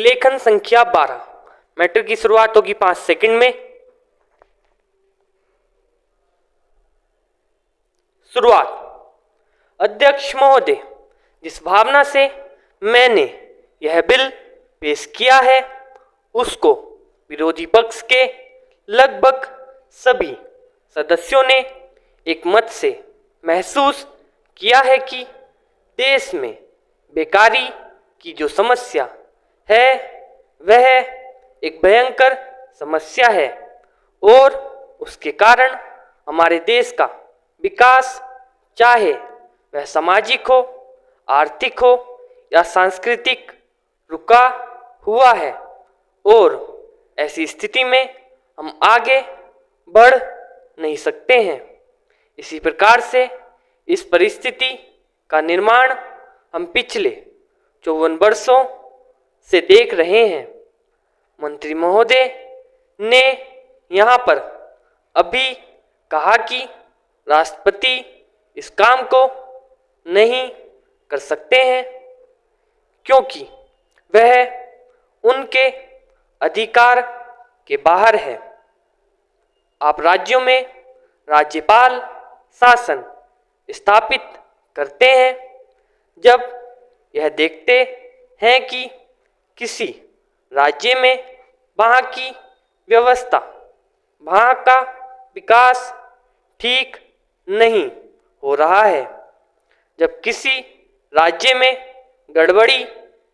लेखन संख्या 12। मैटर की शुरुआत होगी 5 सेकंड में। शुरुआत। अध्यक्ष महोदय, जिस भावना से मैंने यह बिल पेश किया है उसको विरोधी पक्ष के लगभग सभी सदस्यों ने एक मत से महसूस किया है कि देश में बेकारी की जो समस्या है वह एक भयंकर समस्या है और उसके कारण हमारे देश का विकास, चाहे वह सामाजिक हो, आर्थिक हो या सांस्कृतिक, रुका हुआ है और ऐसी स्थिति में हम आगे बढ़ नहीं सकते हैं। इसी प्रकार से इस परिस्थिति का निर्माण हम पिछले 54 वर्षों से देख रहे हैं। मंत्री महोदय ने यहाँ पर अभी कहा कि राष्ट्रपति इस काम को नहीं कर सकते हैं क्योंकि वह उनके अधिकार के बाहर है। आप राज्यों में राज्यपाल शासन स्थापित करते हैं जब यह देखते हैं कि किसी राज्य में वहाँ की व्यवस्था, वहाँ का विकास ठीक नहीं हो रहा है, जब किसी राज्य में गड़बड़ी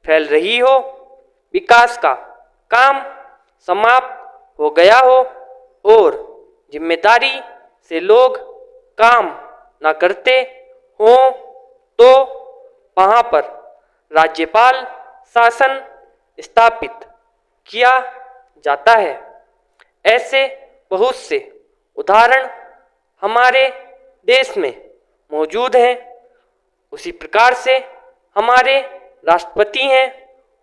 फैल रही हो, विकास का काम समाप्त हो गया हो और जिम्मेदारी से लोग काम न करते हो तो वहाँ पर राज्यपाल शासन स्थापित किया जाता है। ऐसे बहुत से उदाहरण हमारे देश में मौजूद हैं। उसी प्रकार से हमारे राष्ट्रपति हैं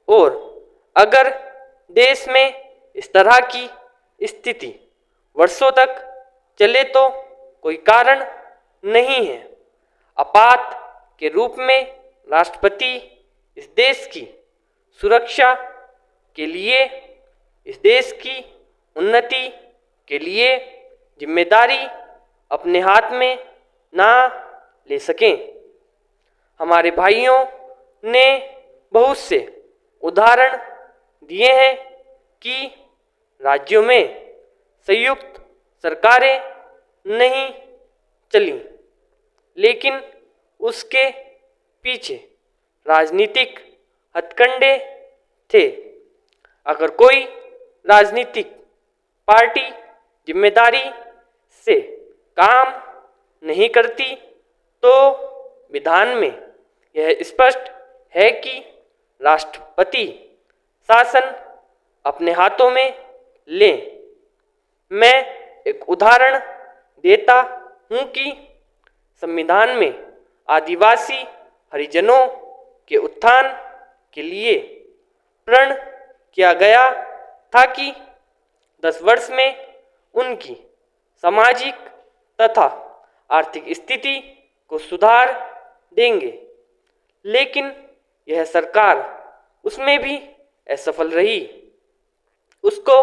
और अगर देश में इस तरह की स्थिति वर्षों तक चले तो कोई कारण नहीं है। आपात के रूप में राष्ट्रपति इस देश की सुरक्षा के लिए, इस देश की उन्नति के लिए जिम्मेदारी अपने हाथ में ना ले सकें। हमारे भाइयों ने बहुत से उदाहरण दिए हैं कि राज्यों में संयुक्त सरकारें नहीं चली, लेकिन उसके पीछे राजनीतिक हथकंडे थे। अगर कोई राजनीतिक पार्टी जिम्मेदारी से काम नहीं करती तो विधान में यह स्पष्ट है कि राष्ट्रपति शासन अपने हाथों में लें। मैं एक उदाहरण देता हूँ कि संविधान में आदिवासी हरिजनों के उत्थान के लिए प्रण किया गया था कि 10 वर्ष में उनकी सामाजिक तथा आर्थिक स्थिति को सुधार देंगे, लेकिन यह सरकार उसमें भी असफल रही। उसको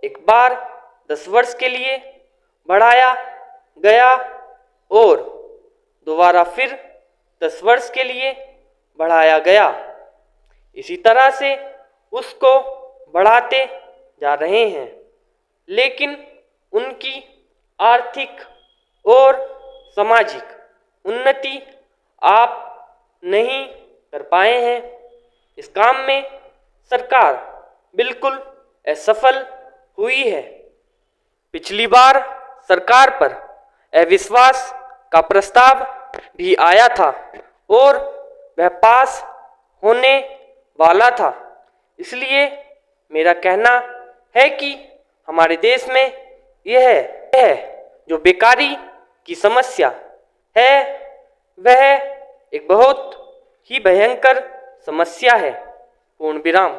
एक बार 10 वर्ष के लिए बढ़ाया गया और दोबारा फिर 10 वर्ष के लिए बढ़ाया गया। इसी तरह से उसको बढ़ाते जा रहे हैं, लेकिन उनकी आर्थिक और सामाजिक उन्नति आप नहीं कर पाए हैं। इस काम में सरकार बिल्कुल असफल हुई है। पिछली बार सरकार पर अविश्वास का प्रस्ताव भी आया था और वह पास होने वाला था। इसलिए मेरा कहना है कि हमारे देश में यह जो बेकारी की समस्या है वह एक बहुत ही भयंकर समस्या है। पूर्ण विराम।